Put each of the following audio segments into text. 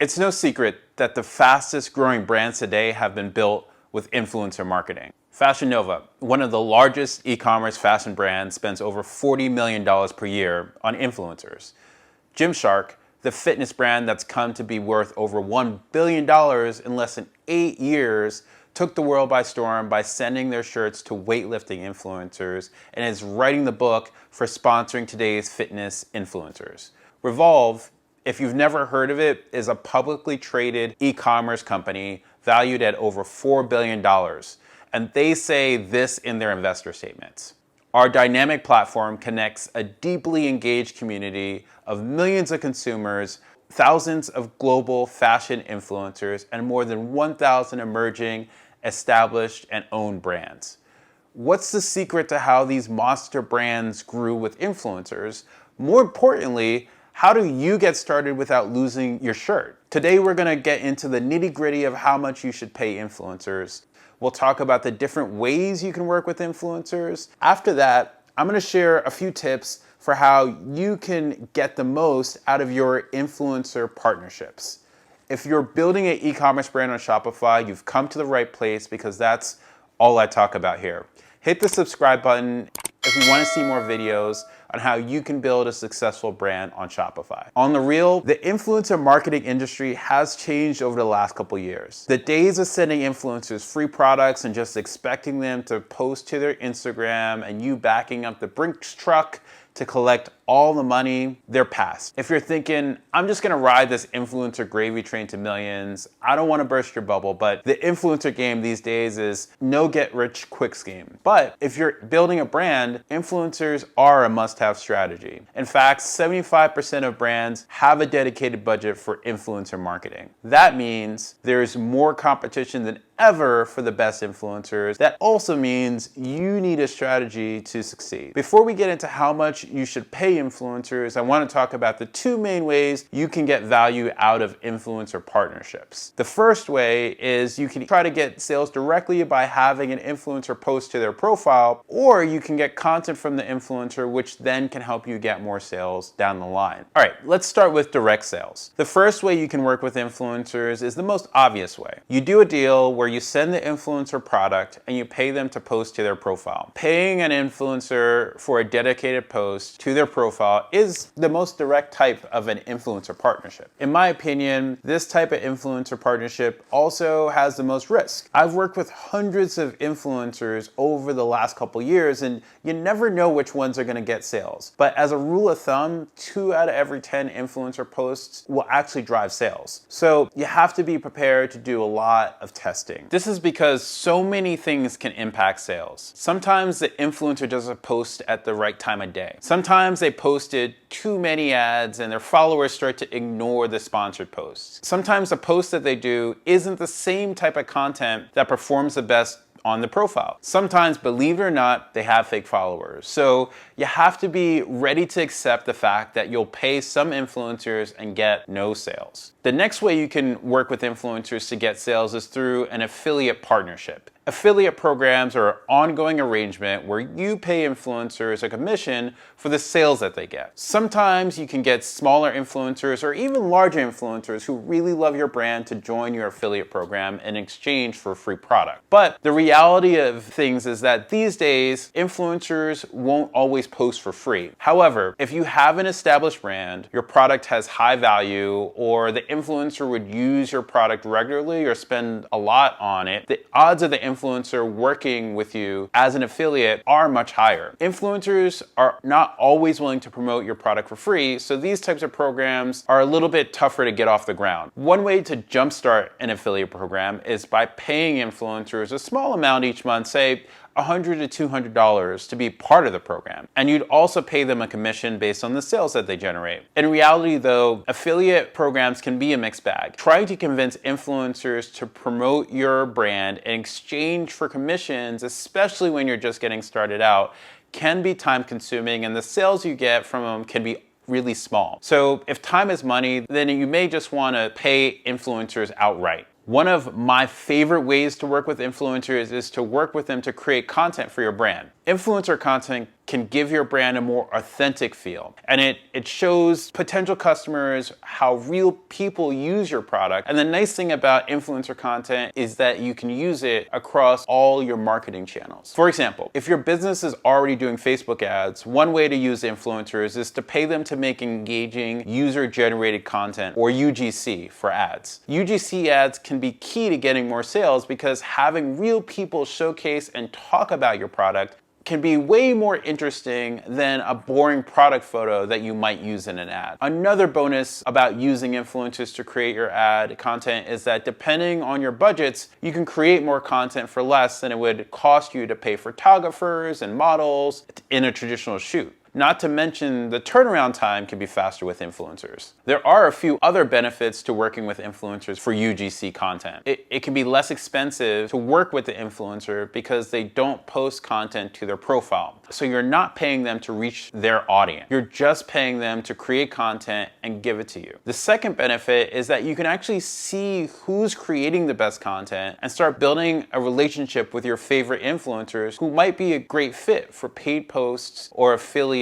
It's no secret that the fastest growing brands today have been built with influencer marketing. Fashion Nova, one of the largest e-commerce fashion brands, spends over $40 million per year on influencers. Gymshark, the fitness brand that's come to be worth over $1 billion in less than 8 years, took the world by storm by sending their shirts to weightlifting influencers and is writing the book for sponsoring today's fitness influencers. Revolve, if you've never heard of it, is a publicly traded e-commerce company valued at over $4 billion. And they say this in their investor statements. Our dynamic platform connects a deeply engaged community of millions of consumers, thousands of global fashion influencers, and more than 1,000 emerging, established, and owned brands. What's the secret to how these monster brands grew with influencers? More importantly, how do you get started without losing your shirt? Today we're going to get into the nitty-gritty of how much you should pay influencers. We'll talk about the different ways you can work with influencers. After that, I'm going to share a few tips for how you can get the most out of your influencer partnerships. If you're building an e-commerce brand on Shopify, you've come to the right place because that's all I talk about here. Hit the subscribe button if you want to see more videos on how you can build a successful brand on Shopify. On the real, the influencer marketing industry has changed over the last couple years. The days of sending influencers free products and just expecting them to post to their Instagram and you backing up the Brinks truck to collect all the money, they're past. If you're thinking, I'm just gonna ride this influencer gravy train to millions, I don't wanna burst your bubble, but the influencer game these days is no get rich quick scheme. But if you're building a brand, influencers are a must-have strategy. In fact, 75% of brands have a dedicated budget for influencer marketing. That means there's more competition than ever for the best influencers. That also means you need a strategy to succeed. Before we get into how much you should pay influencers, I want to talk about the two main ways you can get value out of influencer partnerships. The first way is you can try to get sales directly by having an influencer post to their profile, or you can get content from the influencer, which then can help you get more sales down the line. All right, let's start with direct sales. The first way you can work with influencers is the most obvious way. You do a deal where you send the influencer product and you pay them to post to their profile. Paying an influencer for a dedicated post to their profile is the most direct type of an influencer partnership. In my opinion, this type of influencer partnership also has the most risk. I've worked with hundreds of influencers over the last couple years, and you never know which ones are gonna get sales. But as a rule of thumb, 2 out of every 10 influencer posts will actually drive sales. So you have to be prepared to do a lot of testing. This is because so many things can impact sales. Sometimes the influencer doesn't post at the right time of day. Sometimes they posted too many ads and their followers start to ignore the sponsored posts. Sometimes the post that they do isn't the same type of content that performs the best on the profile. Sometimes, believe it or not, they have fake followers. So you have to be ready to accept the fact that you'll pay some influencers and get no sales. The next way you can work with influencers to get sales is through an affiliate partnership. Affiliate programs are an ongoing arrangement where you pay influencers a commission for the sales that they get. Sometimes you can get smaller influencers or even larger influencers who really love your brand to join your affiliate program in exchange for a free product. But the reality of things is that these days, influencers won't always post for free. However, if you have an established brand, your product has high value, or the influencer would use your product regularly or spend a lot on it, the odds of the influencer working with you as an affiliate are much higher. Influencers are not always willing to promote your product for free, so these types of programs are a little bit tougher to get off the ground. One way to jumpstart an affiliate program is by paying influencers a small amount each month, say $100 to $200 to be part of the program. And you'd also pay them a commission based on the sales that they generate. In reality though, affiliate programs can be a mixed bag. Trying to convince influencers to promote your brand in exchange for commissions, especially when you're just getting started out, can be time consuming, and the sales you get from them can be really small. So if time is money, then you may just want to pay influencers outright. One of my favorite ways to work with influencers is to work with them to create content for your brand. Influencer content can give your brand a more authentic feel. And it shows potential customers how real people use your product. And the nice thing about influencer content is that you can use it across all your marketing channels. For example, if your business is already doing Facebook ads, one way to use influencers is to pay them to make engaging user-generated content, or UGC for ads. UGC ads can be key to getting more sales because having real people showcase and talk about your product can be way more interesting than a boring product photo that you might use in an ad. Another bonus about using influencers to create your ad content is that depending on your budgets, you can create more content for less than it would cost you to pay photographers and models in a traditional shoot. Not to mention, the turnaround time can be faster with influencers. There are a few other benefits to working with influencers for UGC content. It can be less expensive to work with the influencer because they don't post content to their profile. So you're not paying them to reach their audience. You're just paying them to create content and give it to you. The second benefit is that you can actually see who's creating the best content and start building a relationship with your favorite influencers who might be a great fit for paid posts or affiliate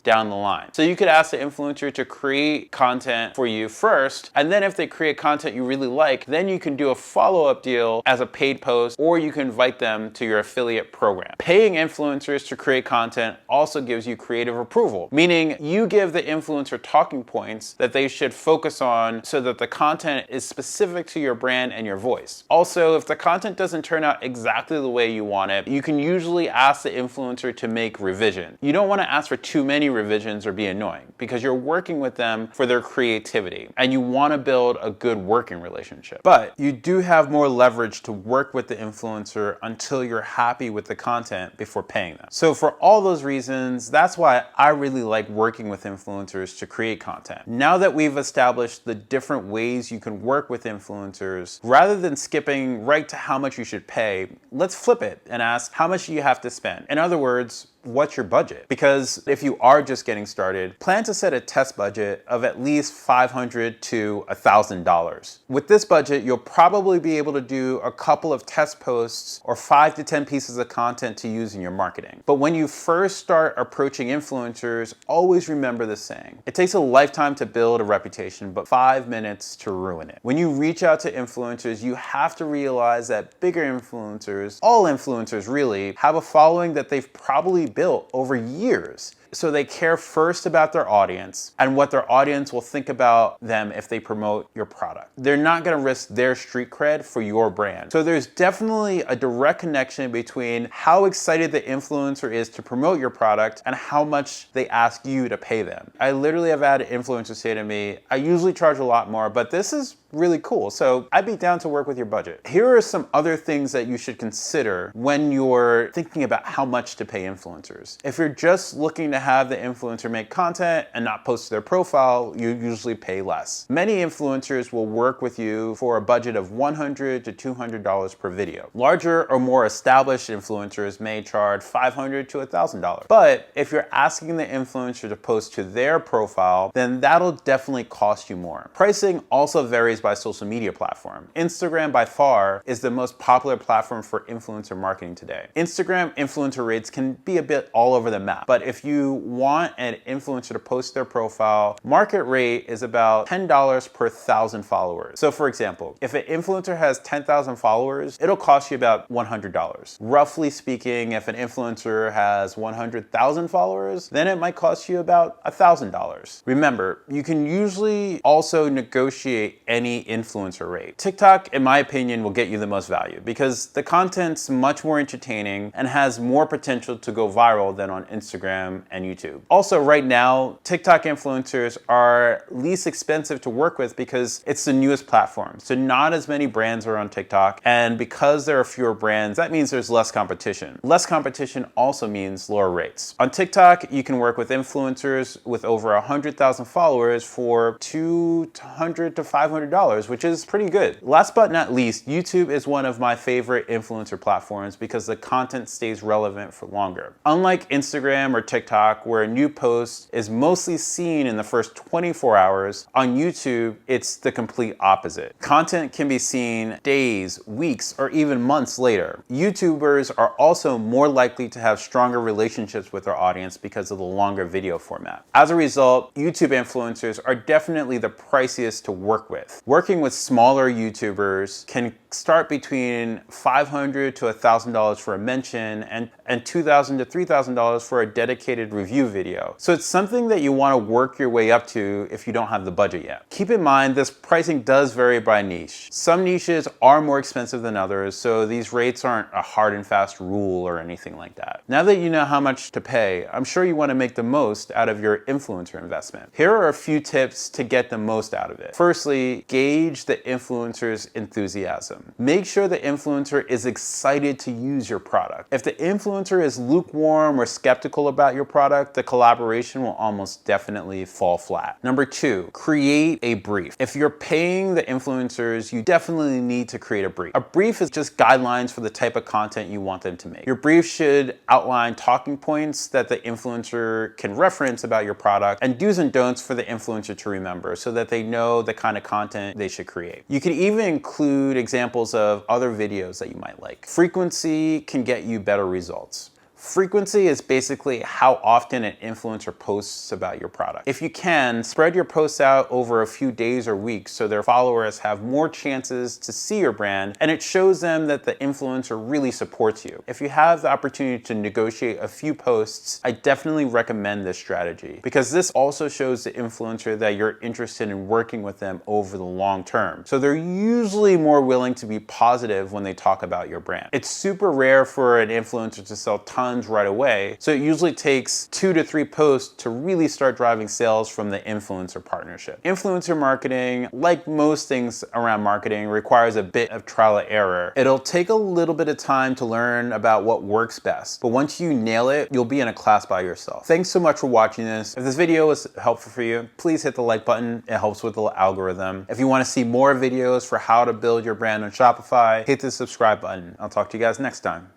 down the line. So you could ask the influencer to create content for you first, and then if they create content you really like, then you can do a follow-up deal as a paid post, or you can invite them to your affiliate program. Paying influencers to create content also gives you creative approval, meaning you give the influencer talking points that they should focus on so that the content is specific to your brand and your voice. Also, if the content doesn't turn out exactly the way you want it, you can usually ask the influencer to make revision. You don't want to ask for too many revisions or be annoying because you're working with them for their creativity and you want to build a good working relationship. But you do have more leverage to work with the influencer until you're happy with the content before paying them. So for all those reasons, that's why I really like working with influencers to create content. Now that we've established the different ways you can work with influencers, rather than skipping right to how much you should pay, let's flip it and ask how much do you have to spend. In other words, what's your budget? Because if you are just getting started, plan to set a test budget of at least $500 to $1,000. With this budget, you'll probably be able to do a couple of test posts or 5 to 10 pieces of content to use in your marketing. But when you first start approaching influencers, always remember this saying: it takes a lifetime to build a reputation, but 5 minutes to ruin it. When you reach out to influencers, you have to realize that bigger influencers, all influencers really, have a following that they've probably built over years. So they care first about their audience and what their audience will think about them if they promote your product. They're not going to risk their street cred for your brand. So there's definitely a direct connection between how excited the influencer is to promote your product and how much they ask you to pay them. I literally have had influencers say to me, I usually charge a lot more, but this is really cool, so I'd be down to work with your budget. Here are some other things that you should consider when you're thinking about how much to pay influencers. If you're just looking to have the influencer make content and not post to their profile, you usually pay less. Many influencers will work with you for a budget of $100 to $200 per video. Larger or more established influencers may charge $500 to $1,000. But if you're asking the influencer to post to their profile, then that'll definitely cost you more. Pricing also varies by social media platform. Instagram by far is the most popular platform for influencer marketing today. Instagram influencer rates can be a bit all over the map, but if you want an influencer to post their profile, market rate is about $10 per 1,000 followers. So for example, if an influencer has 10,000 followers, it'll cost you about $100. Roughly speaking, if an influencer has 100,000 followers, then it might cost you about $1,000. Remember, you can usually also negotiate any influencer rate. TikTok, in my opinion, will get you the most value because the content's much more entertaining and has more potential to go viral than on Instagram and YouTube. Also, right now, TikTok influencers are least expensive to work with because it's the newest platform. So not as many brands are on TikTok, and because there are fewer brands, that means there's less competition. Less competition also means lower rates. On TikTok, you can work with influencers with over 100,000 followers for $200 to $500, which is pretty good. Last but not least, YouTube is one of my favorite influencer platforms because the content stays relevant for longer. Unlike Instagram or TikTok, TikTok, where a new post is mostly seen in the first 24 hours, on YouTube, it's the complete opposite. Content can be seen days, weeks, or even months later. YouTubers are also more likely to have stronger relationships with their audience because of the longer video format. As a result, YouTube influencers are definitely the priciest to work with. Working with smaller YouTubers can start between $500 to $1,000 for a mention and $2,000 to $3,000 for a dedicated review video. So it's something that you want to work your way up to if you don't have the budget yet. Keep in mind, this pricing does vary by niche. Some niches are more expensive than others, so these rates aren't a hard and fast rule or anything like that. Now that you know how much to pay, I'm sure you want to make the most out of your influencer investment. Here are a few tips to get the most out of it. Firstly, gauge the influencer's enthusiasm. Make sure the influencer is excited to use your product. If the influencer is lukewarm or skeptical about your product, the collaboration will almost definitely fall flat. Number two, create a brief. If you're paying the influencers, you definitely need to create a brief. A brief is just guidelines for the type of content you want them to make. Your brief should outline talking points that the influencer can reference about your product and do's and don'ts for the influencer to remember so that they know the kind of content they should create. You can even include examples of other videos that you might like. Frequency can get you better results. Frequency is basically how often an influencer posts about your product. If you can, spread your posts out over a few days or weeks so their followers have more chances to see your brand, and it shows them that the influencer really supports you. If you have the opportunity to negotiate a few posts, I definitely recommend this strategy because this also shows the influencer that you're interested in working with them over the long term. So they're usually more willing to be positive when they talk about your brand. It's super rare for an influencer to sell tons right away, so it usually takes 2 to 3 posts to really start driving sales from the influencer partnership. Influencer marketing, like most things around marketing, requires a bit of trial and error. It'll take a little bit of time to learn about what works best, but once you nail it, you'll be in a class by yourself. Thanks so much for watching this. If this video was helpful for you, please hit the like button. It helps with the algorithm. If you want to see more videos for how to build your brand on Shopify, hit the subscribe button. I'll talk to you guys next time.